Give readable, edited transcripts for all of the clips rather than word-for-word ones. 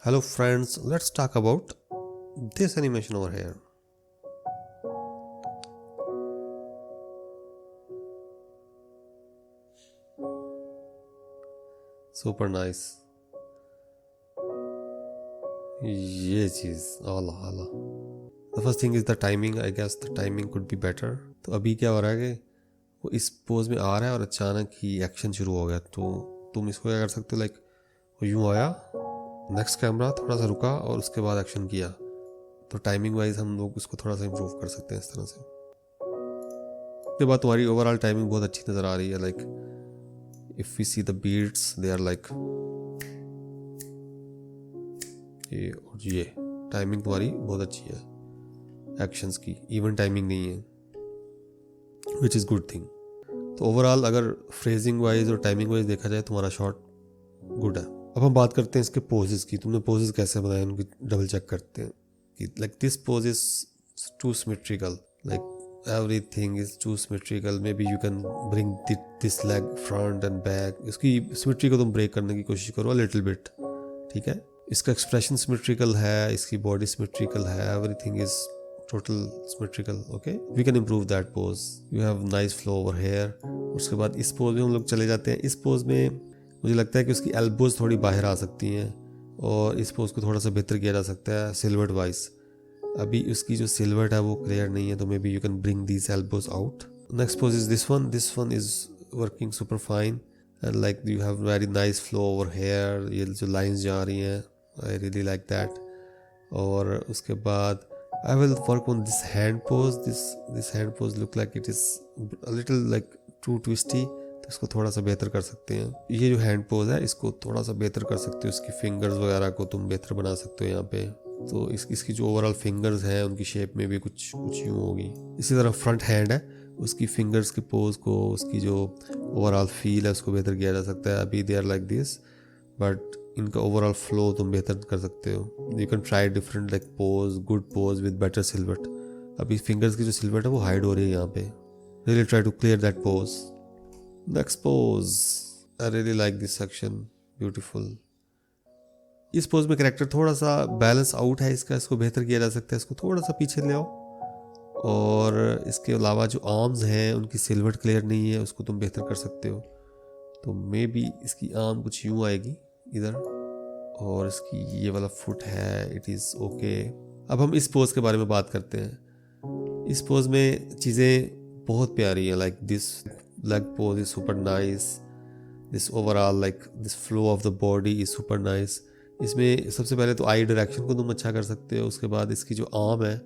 Hello friends, let's talk about this animation over here. Super nice. ये चीज़ आला आला. The first thing is the timing. I guess the timing could be better. तो अभी क्या हो रहा है कि वो इस पोज में आ रहा है और अचानक ही एक्शन शुरू हो गया. तो तुम इसको क्या कर सकते हो, लाइक वो यूँ आया, नेक्स्ट कैमरा थोड़ा सा रुका और उसके बाद एक्शन किया. तो टाइमिंग वाइज हम लोग उसको थोड़ा सा इम्प्रूव कर सकते हैं इस तरह से. उसके बाद तुम्हारी ओवरऑल टाइमिंग बहुत अच्छी नज़र आ रही है. Like if we see the beats they are like ये, और ये टाइमिंग तुम्हारी बहुत अच्छी है एक्शंस की. इवन टाइमिंग नहीं है, विच इज़ गुड थिंग. तो ओवरऑल अगर फ्रेजिंग वाइज और टाइमिंग वाइज देखा जाए तुम्हारा शॉट गुड है. अब हम बात करते हैं इसके पोजेस की. तुमने पोजेस कैसे बनाए उनकी डबल चेक करते हैं कि like this pose is two symmetrical, like everything is too symmetrical. Maybe you can bring this leg front and back. इसकी सिमेट्री को तुम ब्रेक करने की कोशिश करो a little bit. ठीक है, इसका एक्सप्रेशन सिमेट्रिकल है, इसकी बॉडी सिमेट्रिकल है, everything is total symmetrical. Okay, we can improve that pose. You have nice flow over here. उसके बाद इस पोज में हम लोग चले जाते हैं. इस पोज में मुझे लगता है कि उसकी एल्बोज थोड़ी बाहर आ सकती हैं और इस पोज को थोड़ा सा बेहतर किया जा सकता है सिल्हूट वाइज. अभी उसकी जो सिल्हूट है वो क्लियर नहीं है, तो maybe you can bring these elbows out. Next pose is this one. This one is working super fine and like you have very nice flow over hair. ये जो लाइंस जा रही हैं, आई रियली लाइक दैट. और उसके बाद I will work on this hand pose. This hand pose look like it is a little like too twisty. तो इसको थोड़ा सा बेहतर कर सकते हैं. ये जो हैंड पोज है इसको थोड़ा सा बेहतर कर सकते हो. इसकी फिंगर्स वगैरह को तुम बेहतर बना सकते हो यहाँ पे. तो इसकी जो ओवरऑल फिंगर्स हैं उनकी शेप में भी कुछ यूँ होगी. इसी तरह फ्रंट हैंड है, उसकी फिंगर्स की पोज को, उसकी जो ओवरऑल फील है उसको बेहतर किया जा सकता है. अभी they are like this, but इनका ओवरऑल फ्लो तुम बेहतर कर सकते हो. You can try different like pose, good pose with better silhouette. अभी फिंगर्स की जो सिल्हूट है वो हाइड हो रही है यहाँ पे. Really try to clear that pose. Next pose, I really like this section, beautiful. इस पोज में कैरेक्टर थोड़ा सा बैलेंस आउट है इसका, इसको बेहतर किया जा सकता है. इसको थोड़ा सा पीछे ले आओ. और इसके अलावा जो आर्म्स हैं उनकी सिल्हूट क्लियर नहीं है, उसको तुम बेहतर कर सकते हो. तो मे बी इसकी आर्म कुछ यूँ आएगी इधर, और इसकी ये वाला फुट है, इट इज़ ओके. अब हम इस पोज के बारे में बात करते हैं. इस पोज में चीज़ें बहुत प्यारी हैं. Like this leg pose is super nice. This overall like this flow of the body is super nice. इसमें सबसे पहले तो आई डायरेक्शन को तुम अच्छा कर सकते हो. उसके बाद इसकी जो आर्म है,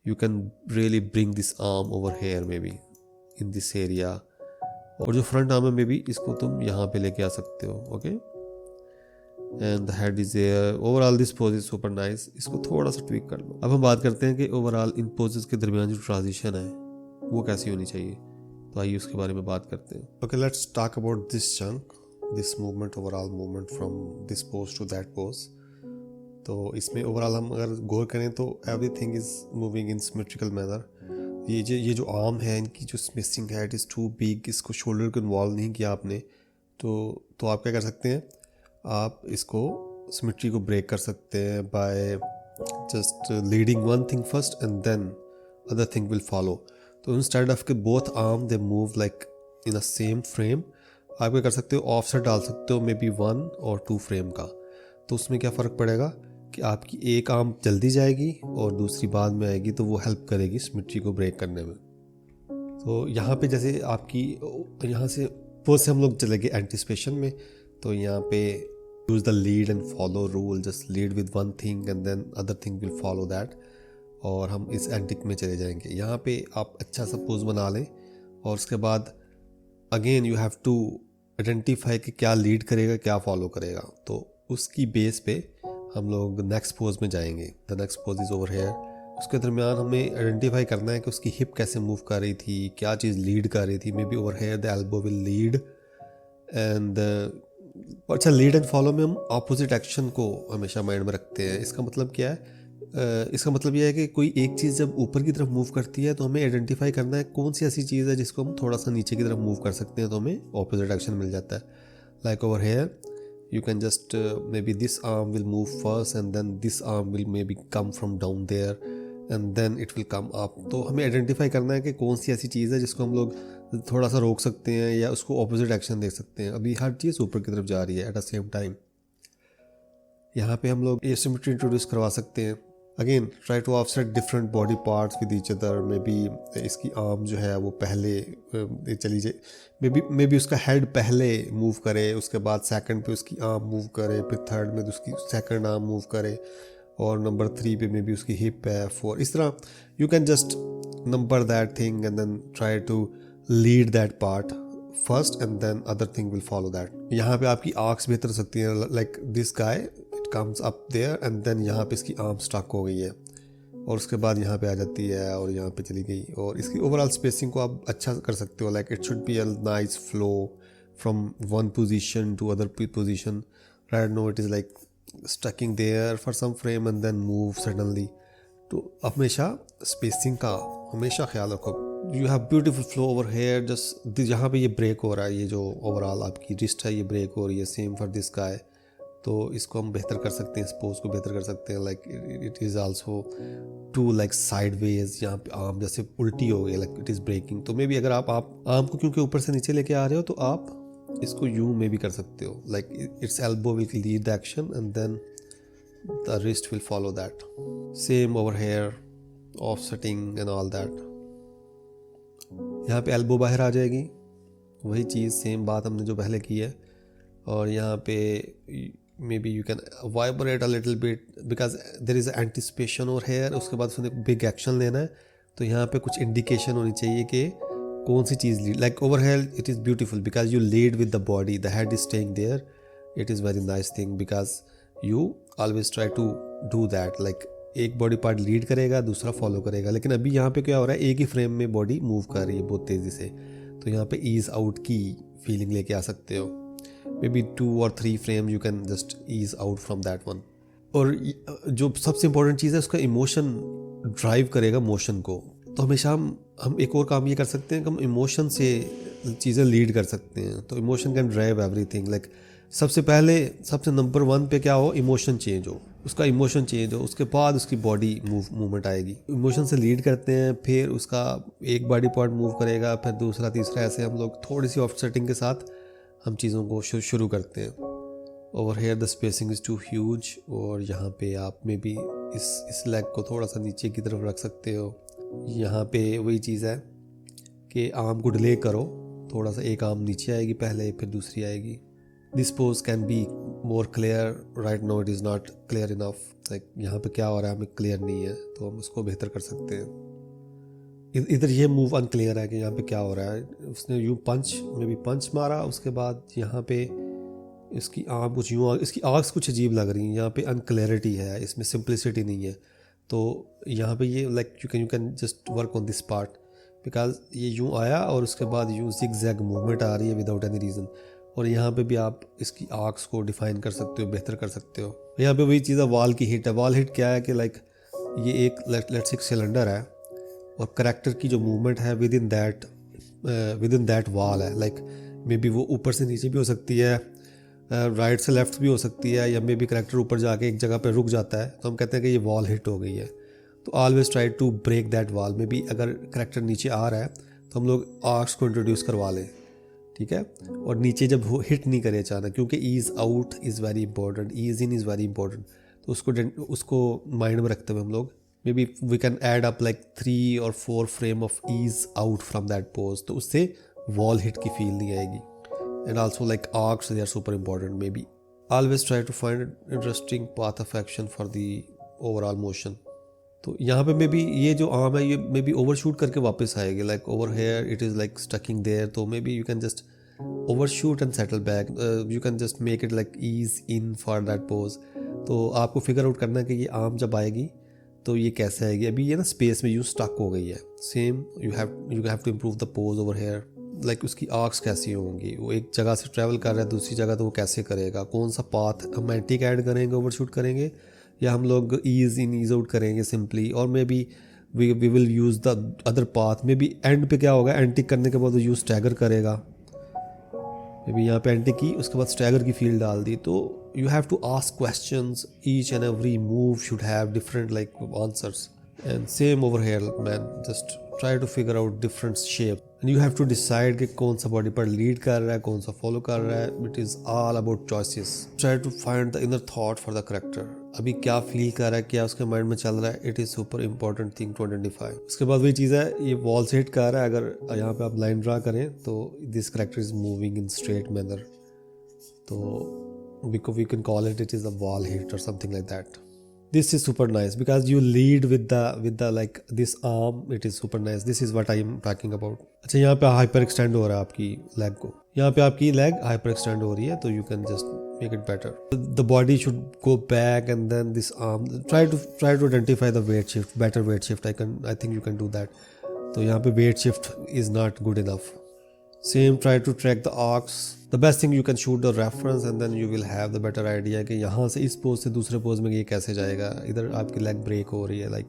you can really bring this arm over here may be in this area. और जो फ्रंट आर्म है मे बी इसको तुम यहाँ पे लेके आ सकते हो. Okay, and the head is air. Overall this pose is super nice. इसको थोड़ा सा ट्विक कर लो. अब हम बात करते हैं कि ओवरऑल इन पोजेस के दरमियान जो ट्रांजिशन है वो कैसी होनी चाहिए. तो आइए उसके बारे में बात करते हैं. Okay, let's talk about this chunk, this movement, overall movement from this pose to that pose. तो इसमें ओवरऑल हम अगर गौर करें तो everything is moving in symmetrical manner. ये जो आर्म है इनकी जो स्पेसिंग है इट इज़ टू बिग. इसको शोल्डर को इन्वॉल्व नहीं किया आपने. तो आप क्या कर सकते हैं, आप इसको सिमेट्री को ब्रेक कर सकते हैं by just leading one thing first and then other thing will follow. तो इंस्टेड ऑफ के both arm they move like in a same frame, आप क्या कर सकते हो, ऑफसेट डाल सकते हो मे बी 1 और 2 फ्रेम का. तो उसमें क्या फ़र्क पड़ेगा कि आपकी एक आर्म जल्दी जाएगी और दूसरी बाद में आएगी, तो वो हेल्प करेगी सिमेट्री को ब्रेक करने में. तो यहाँ पे जैसे आपकी यहाँ से पोज से हम लोग चले गए एंटिसिपेशन में. तो यहाँ पे use the lead and follow rule. Just lead with one thing and then other thing will follow that. और हम इस एंटिक में चले जाएंगे. यहाँ पे आप अच्छा सा पोज बना लें और उसके बाद again you have to identify कि क्या लीड करेगा क्या फॉलो करेगा. तो उसकी बेस पे हम लोग नेक्स्ट पोज में जाएंगे. The next pose is over here. उसके दरमियान हमें आइडेंटिफाई करना है कि उसकी हिप कैसे मूव कर रही थी, क्या चीज़ लीड कर रही थी. May be over here the elbow will lead and अच्छा, लीड एंड फॉलो में हम अपोजिट एक्शन को हमेशा माइंड में रखते हैं. इसका मतलब क्या है, इसका मतलब यह है कि कोई एक चीज़ जब ऊपर की तरफ मूव करती है तो हमें आइडेंटिफाई करना है कौन सी ऐसी चीज़ है जिसको हम थोड़ा सा नीचे की तरफ मूव कर सकते हैं, तो हमें ऑपोजिट एक्शन मिल जाता है. Like over hair you can just maybe this arm will move first and then this arm will maybe come from down there and then it will come up. तो हमें identify करना है कि कौन सी ऐसी चीज़ है जिसको हम लोग थोड़ा सा रोक सकते हैं या उसको ऑपोजिट एक्शन दे सकते हैं. अभी हर चीज़ ऊपर की तरफ जा रही है एट द सेम टाइम. यहाँ पे हम लोग एसिमेट्री इंट्रोड्यूस करवा सकते हैं. Again try to offset different body parts with each other. Maybe इसकी आर्म जो है वो पहले चली जाए, मे बी उसका हेड पहले मूव करे, उसके बाद सेकंड पे उसकी आर्म मूव करे, फिर थर्ड में उसकी सेकंड आर्म मूव करे, और नंबर 3 पे मे बी उसकी हिप है, 4. इस तरह you can just number that thing and then try to lead that part first and then other thing will follow that. यहाँ पे आपकी आर्क्स बेहतर हो सकती है. Like this guy it comes up there and then यहाँ पे इसकी आर्म स्टक हो गई है और उसके बाद यहाँ पे आ जाती है और यहाँ पे चली गई. और इसकी ओवरऑल स्पेसिंग को आप अच्छा कर सकते हो. Like it should be a nice flow from one position to other position. Right no it is like stucking there for some frame and then move suddenly. तो हमेशा स्पेसिंग का हमेशा ख्याल रखो. You have beautiful flow over here. Just जहाँ पे ये break हो रहा है, ये जो ओवरऑल आपकी रिस्ट है ये ब्रेक हो रही है, सेम फॉर दिस गाय. तो इसको हम बेहतर कर सकते हैं, इस पोज को बेहतर कर सकते हैं. Like it is also too like sideways. यहाँ पे आर्म जैसे उल्टी हो गई, लाइक इट इज़ ब्रेकिंग. तो मे बी अगर आप आर्म को क्योंकि ऊपर से नीचे लेके आ रहे हो तो आप इसको यूं में भी कर सकते हो. Like its elbow will lead the action and then the wrist will follow that. Same over here, offsetting and all that. यहाँ पे एल्बो बाहर आ जाएगी, वही चीज़ सेम बात हमने जो पहले की है. और यहाँ पे maybe you can vibrate a little bit because there is anticipation over here. उसके बाद उसने बिग एक्शन लेना है तो यहाँ पे कुछ इंडिकेशन होनी चाहिए कि कौन सी चीज़ lead. Like over here it is beautiful because you lead with the body, the head is staying there. It is very nice thing because you always try to do that. Like एक body part lead करेगा, दूसरा follow करेगा. लेकिन अभी यहाँ पे क्या हो रहा है, एक ही फ्रेम में बॉडी मूव कर रही है बहुत तेज़ी से. तो यहाँ पे ईज आउट की फीलिंग लेके आ सकते हो. Maybe 2 or 3 frame you can just ease out from that one. और जो सबसे इंपॉर्टेंट चीज़ है उसका इमोशन ड्राइव करेगा मोशन को. तो हमेशा हम एक और काम ये कर सकते हैं कि हम इमोशन से चीज़ें लीड कर सकते हैं. तो emotion can drive everything. Like सबसे पहले सबसे नंबर 1 पे क्या हो, इमोशन चेंज हो, उसका इमोशन चेंज हो, उसके बाद उसकी बॉडी मूवमेंट आएगी. इमोशन से लीड करते हैं, फिर उसका एक बॉडी पार्ट मूव करेगा, फिर दूसरा तीसरा, ऐसे हम लोग थोड़ी सी ऑफसेटिंग के साथ हम चीज़ों को शुरू करते हैं. Over here the spacing is too huge. और यहाँ पे आप में भी इस लेग को थोड़ा सा नीचे की तरफ रख सकते हो. यहाँ पे वही चीज़ है कि आर्म को डिले करो थोड़ा सा, एक आर्म नीचे आएगी पहले, फिर दूसरी आएगी. This pose can be more clear. Right now it is not clear enough. Like यहाँ पे क्या हो रहा है हमें क्लियर नहीं है, तो हम उसको बेहतर कर सकते हैं. इधर ये मूव अनक्लियर है कि यहाँ पे क्या हो रहा है. उसने यूँ पंच मारा, उसके बाद यहाँ पे इसकी आर्म कुछ यूँ, इसकी आर्क्स कुछ अजीब लग रही हैं. यहाँ पे अनक्लैरिटी है, इसमें सिंप्लिसिटी नहीं है. तो यहाँ पे ये like you can just work on this part because ये यूँ आया और उसके बाद यूँ जिग-जैग मूवमेंट आ रही है विदाउट एनी रीज़न. और यहाँ पे भी आप इसकी आर्क्स को डिफाइन कर सकते हो, बेहतर कर सकते हो. यहाँ पे वही चीज़ है, वॉल की हिट है. वॉल हिट क्या है कि लाइक ये एक लेट्स एक सिलेंडर है और करैक्टर की जो मूवमेंट है विद इन दैट वॉल है. लाइक मे बी वो ऊपर से नीचे भी हो सकती है, राइट से लेफ्ट भी हो सकती है, या मे बी करैक्टर ऊपर जाके एक जगह पे रुक जाता है तो हम कहते हैं कि ये वॉल हिट हो गई है. तो always try to break that wall. Maybe अगर करैक्टर नीचे आ रहा है तो हम लोग आर्क्स को इंट्रोड्यूस करवा लें, ठीक है. और नीचे जब वो हिट नहीं करे अचानक, क्योंकि ease out is very important, ease in is very important. तो उसको माइंड में रखते हुए हम लोग maybe we can add up like 3 or 4 frame of ease out from that pose. तो उससे वॉल हिट की फील नहीं आएगी. And also like arcs they are super important. Maybe always try to find interesting path of action for the overall motion. तो यहाँ पे maybe ये जो आर्म है ये मे बी ओवरशूट करके वापस आएगी. Like over here it is like stucking there. तो maybe you can just overshoot and settle back. You can just make it like ease in for that pose. तो आपको figure out करना है कि ये आर्म जब आएगी तो ये कैसे आएगी. अभी ये ना स्पेस में यूँ स्टक हो गई है. Same you have to improve the pose over here. Like उसकी आर्क्स कैसी होंगी, वो एक जगह से ट्रैवल कर रहा है दूसरी जगह, तो वो कैसे करेगा, कौन सा पाथ हम एंटिक ऐड करेंगे, ओवरशूट करेंगे, या हम लोग ईज इन ईज आउट करेंगे सिंपली. और maybe we will use the other path. Maybe end पे क्या होगा, एंटिक करने के बाद वो यूज स्टैगर करेगा. मे बी यहाँ पे एंटी की, उसके बाद स्टैगर की फील डाल दी। तो you have to ask questions, each and every move should have different like answers. And same over here man, just try to figure out different shape and you have to decide कि कौन सा body part lead कर रहा है, कौन सा follow कर रहा है। It is all about choices. Try to find the inner thought for the character. अभी क्या फील कर रहा है, क्या उसके माइंड में चल रहा है, it is super important thing to identify. उसके बाद वही चीज़ है, ये वॉल से हिट कर रहा है, अगर यहाँ पे आप लाइन ड्रा करें तो this character is moving in straight manner, तो we can call it is a wall hit और something like that. This is super nice because you lead with the like this arm. It is super nice. This is what I am talking about. अच्छा, यहाँ पे hyper extend हो रहा है आपकी leg को, यहाँ पे आपकी लेग हाइपर एक्सटेंड हो रही है, तो you can just make it better. The body should go back and then this arm, try to identify the weight shift, better weight shift. I think you can do that. तो यहाँ पे weight shift is not good enough. Same, try to track the arcs. The best thing you can shoot the reference and then you will have the better idea कि यहाँ से इस pose से दूसरे pose में ये कैसे जाएगा। इधर आपकी लेग ब्रेक हो रही है like,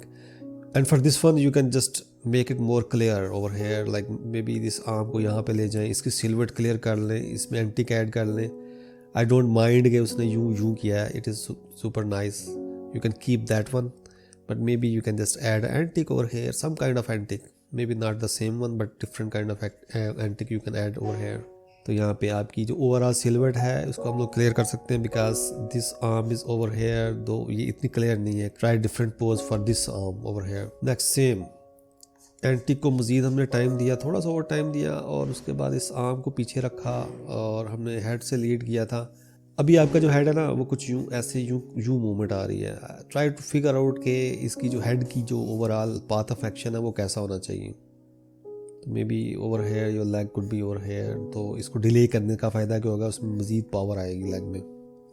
and for this one you can just make it more clear over here, like may be this arm को यहाँ पे ले जाएं, इसकी सिलवेट क्लियर कर लें, इसमें एंटिक ऐड कर लें। आई डोंट माइंड कि उसने यूँ किया है, it is super nice. You can keep that one, but maybe you can just add antic over here, some kind of antic, maybe not the same one but different kind of antique you can add over here। तो यहाँ पे आपकी जो overall silhouette है उसको हम लोग clear कर सकते हैं, because this arm is over here, दो ये इतनी क्लियर नहीं है। Try different pose for this arm over here. Next same, antique को मज़ीद हमने टाइम दिया, थोड़ा सा और टाइम दिया, और उसके बाद इस आर्म को पीछे रखा और हमने हेड से लीड किया था। अभी आपका जो हेड है ना वो कुछ यूँ ऐसे यूँ मूवमेंट आ रही है। ट्राई टू फिगर आउट कि इसकी जो हेड की जो ओवरऑल पाथ ऑफ एक्शन है वो कैसा होना चाहिए। तो may be over here your leg could be over here, तो इसको डिले करने का फ़ायदा क्या होगा, उसमें मज़ीद पावर आएगी लेग में।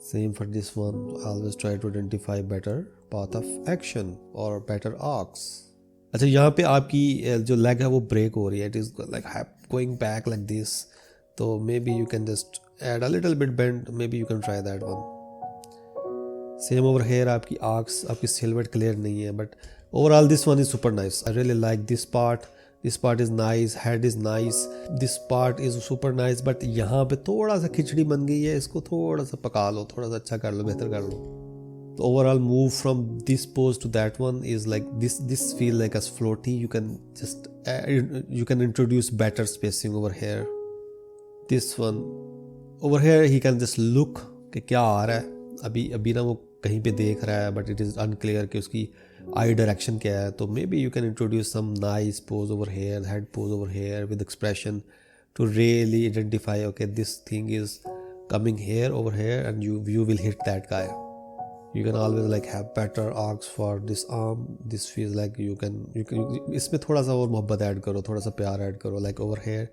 Same for this one, always try to identify better path of action और बेटर आर्क्स। अच्छा, यहाँ पे आपकी जो लेग है वो ब्रेक हो रही है, it is like going back like this, तो maybe you can just add a little bit bend, maybe you can try that one। same over here, आपकी arcs, आपकी silhouette clear नहीं है, but overall this one is super nice। I really like this part is nice, head is nice, this part is super nice, but यहाँ पे थोड़ा सा खिचड़ी बन गई है, इसको थोड़ा सा पका लो, थोड़ा सा अच्छा कर लो, बेहतर कर लो। तो overall move from this pose to that one is like this feel like as floaty, you can just you can introduce better spacing over here। this one over here he can just look कि क्या आ रहा है, अभी ना वो कहीं पे देख रहा है, बट इट इज़ अनक्लियर कि उसकी आई डायरेक्शन क्या है। तो maybe you can introduce some nice pose over here, head pose over here with expression to really identify okay this thing is coming here over here and you will hit that guy। you can always like have better arcs for this arm, this feels like you can इसमें थोड़ा सा और मोहब्बत add करो, थोड़ा सा प्यार add करो, like over here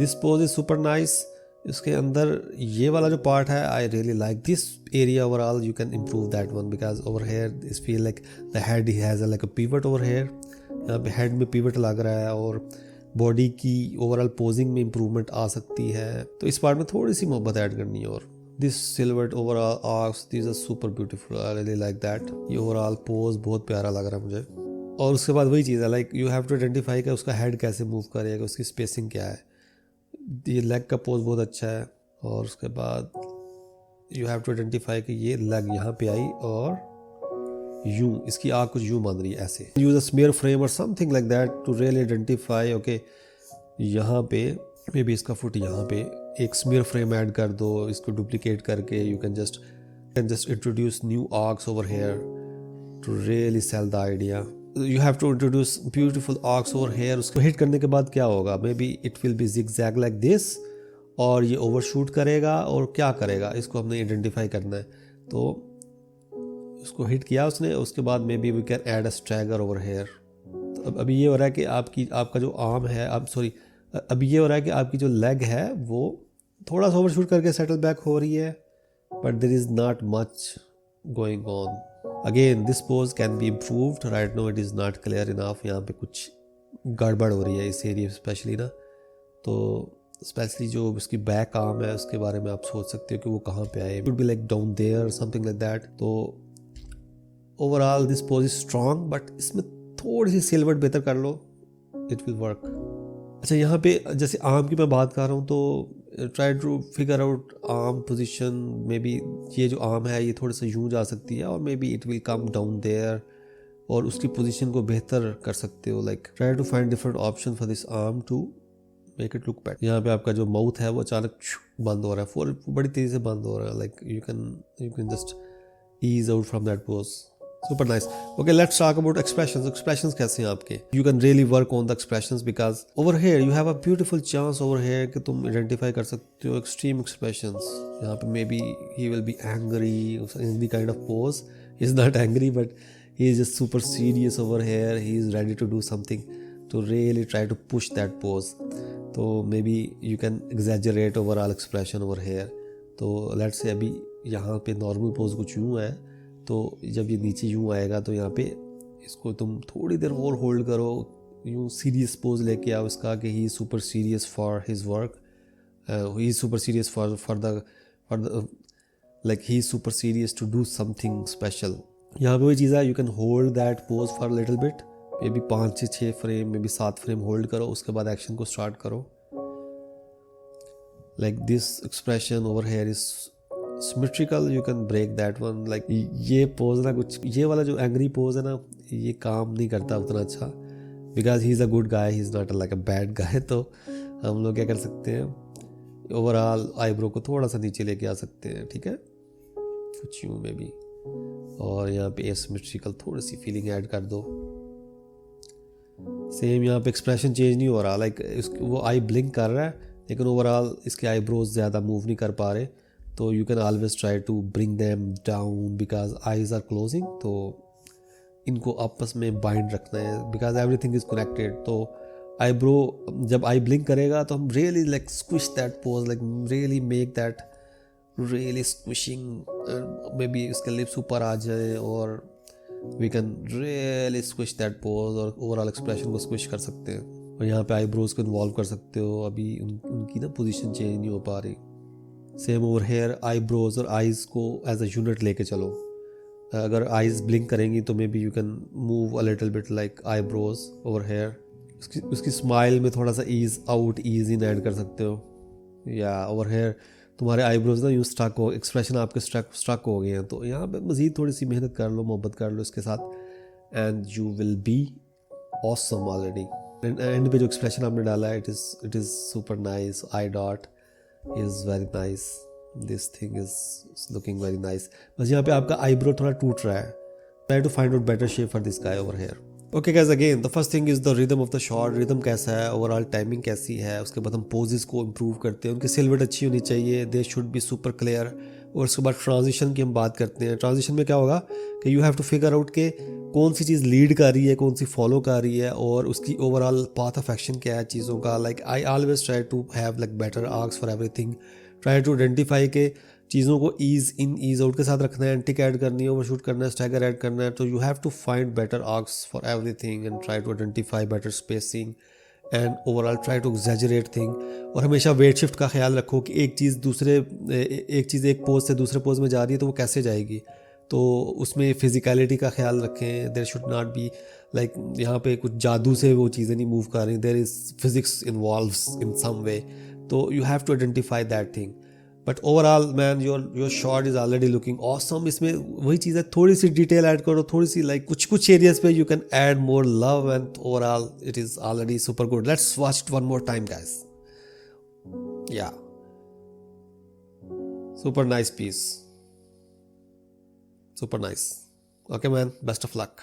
this pose is super nice। इसके अंदर ये वाला जो पार्ट है, आई really like this area overall, you can improve that one, because over here this feel like the head has like a pivot over here. यहाँ पे head में pivot लग रहा है और बॉडी की ओवरऑल पोजिंग में इम्प्रूवमेंट आ सकती है, तो इस पार्ट में थोड़ी सी मोहब्बत ऐड करनी है। और this silhouette overall arcs, this are super beautiful, I really like that. ये ओवरऑल पोज बहुत प्यारा लग रहा है मुझे। और उसके बाद वही चीज़ है, like you have to identify कि उसका हेड कैसे मूव करेगा, उसकी स्पेसिंग क्या है। ये लेग का पोज बहुत अच्छा है, और उसके बाद यू हैव टू आइडेंटिफाई कि ये लेग यहाँ पे आई और यूँ इसकी आँख कुछ यूँ मान रही है, ऐसे यूज अ स्मीयर फ्रेम और something like that to really identify okay यहाँ पे मे बी इसका फुट यहाँ पे एक स्मीयर फ्रेम ऐड कर दो, इसको डुप्लीकेट करके you can just introduce new arcs over here to really sell the idea. You have to introduce beautiful arcs over here। उसको हिट करने के बाद क्या होगा, maybe it will be zigzag like this, और ये overshoot करेगा और क्या करेगा, इसको हमने आइडेंटिफाई करना है। तो उसको हिट किया उसने, उसके बाद maybe we can add a stagger over here. तो अभी ये हो रहा है कि आपका जो आर्म है, अभी ये हो रहा है कि आपकी जो लेग है वो थोड़ा सा ओवरशूट करके सेटल बैक हो रही है, but there is not much going on. Again this pose can be improved, right no it is not clear enough. यहाँ पे कुछ गड़बड़ हो रही है इस एरिया स्पेशली ना, तो स्पेशली जो उसकी बैक आर्म है उसके बारे में आप सोच सकते हो कि वो कहाँ पे आए, it would be like down there something like that. तो overall this pose is strong, but इसमें थोड़ी सी सिल्हूट बेहतर कर लो, इट विल वर्क। अच्छा, यहाँ पे जैसे आर्म की मैं बात कर रहा हूँ, तो try to figure out arm position, maybe ये जो आर्म है ये थोड़ा सा यूँ जा सकती है और maybe it will come down there, और उसकी पोजीशन को बेहतर कर सकते हो. Like try to find different option for this arm to make it look better. यहाँ पे आपका जो माउथ है वो अचानक बंद हो रहा है, फॉर बड़ी तेज़ी से बंद हो रहा है. Like you can just ease out from that pose. Super nice. Okay, let's talk about expressions. Expressions कैसे हैं आपके? You can really work on the expressions because over here you have a beautiful chance over here कि तुम identify कर सकते हो extreme expressions. यहाँ पे maybe he will be angry in the kind of pose. He's not angry but he is just super serious over here. He is ready to do something to really try to push that pose. तो maybe you can exaggerate overall expression over here. तो let's say अभी यहाँ पे normal pose कुछ यूँ है, तो जब ये नीचे यूँ आएगा तो यहाँ पे इसको तुम थोड़ी देर और होल्ड करो, यूँ सीरियस पोज लेके आओ इसका कि he is super serious for his work, he is super serious for the like he is super serious to do something special. यहाँ पे वही चीज़ है, you can hold that pose for little bit, maybe 5 से 6 frame, maybe 7 frame hold करो, उसके बाद action को स्टार्ट करो. Like this expression over here is symmetrical, you can break that one. Like ये पोज ना, कुछ ये वाला जो एंग्री पोज है ना, ये काम नहीं करता उतना अच्छा, because he is a good guy, he is not like a bad guy. तो हम लोग क्या कर सकते हैं, ओवरऑल आईब्रो को थोड़ा सा नीचे लेके आ सकते हैं, ठीक है, कुछ यूँ में भी, और यहाँ पे एसिमेट्रिकल थोड़ी सी फीलिंग ऐड कर दो. सेम यहाँ पे एक्सप्रेशन चेंज नहीं हो रहा, लाइक वो आई ब्लिंक कर रहा है लेकिन ओवरऑल इसके आईब्रोज ज़्यादा मूव नहीं कर पा रहे. तो you can always try to bring them down because eyes are closing. तो इनको आपस में बाइंड रखना है बिकॉज एवरीथिंग इज कनेक्टेड. तो आईब्रो जब आई ब्लिंक करेगा तो हम really like squish that pose, like really make that really squishing, maybe इसके लिप्स ऊपर आ जाए और we can really squish that pose और ओवरऑल एक्सप्रेशन को स्क्विश कर सकते हैं. और यहाँ पे आईब्रोज को इन्वॉल्व कर सकते हो, अभी उनकी ना पोजीशन चेंज नहीं हो पा रही. सेम ओवर हेयर, आईब्रोज और आइज़ को एज अ यूनिट लेके चलो. अगर आइज़ ब्लिंक करेंगी तो maybe you can move a little bit like eyebrows over here. उसकी स्माइल में थोड़ा सा ईज आउट ईज इन ऐड कर सकते हो. या ओवर हेयर तुम्हारे आईब्रोज ना यूँ स्टक हो, एक्सप्रेशन आपके स्टक हो गए हैं, तो यहाँ पे मज़ीद थोड़ी सी मेहनत कर लो, मोहब्बत कर लो इसके साथ, and you will be awesome already. And पे जो एक्सप्रेशन आपने डाला है, it is super nice. I dot is very nice, this thing is looking very nice. बस यहाँ पे आपका आईब्रो थोड़ा टूट रहा है. Try to find out better shape for this guy over here. Okay guys, again the first thing is the rhythm of the shot. rhythm कैसा है, overall timing कैसी है, उसके बाद हम poses को improve करते हैं, उनकी सिलवट अच्छी होनी चाहिए, they should be super clear. और उसके बाद ट्रांजिशन की हम बात करते हैं. ट्रांजिशन में क्या होगा कि you have to figure out के कौन सी चीज़ लीड कर रही है, कौन सी फॉलो कर रही है, और उसकी ओवरऑल पाथ ऑफ एक्शन क्या है चीज़ों का. Like I always try to have like better arcs for everything. Try to identify के चीज़ों को ईज इन ईज आउट के साथ रखना है, एंटिक ऐड करनी है, ओवरशूट करना है, स्टैगर ऐड करना है. तो you have to find better arcs for everything and try to identify better spacing and overall try to exaggerate thing. और हमेशा वेट शिफ्ट का ख्याल रखो कि एक चीज़ एक पोज से दूसरे पोज में जा रही है तो वो कैसे जाएगी. तो उसमें फिजिकलिटी का ख्याल रखें. There should not be like यहाँ पे कुछ जादू से वो चीज़ें नहीं मूव कर रही, there is physics involves in some way. तो you have to identify that thing. But overall man your shot is already looking awesome. इसमें वही चीज़ है, थोड़ी सी डिटेल ऐड करो, थोड़ी सी लाइक कुछ एरियाज पे you can add more love, and overall it is already super good. Let's watch it one more time guys. Yeah super nice piece, super nice. Okay man, best of luck.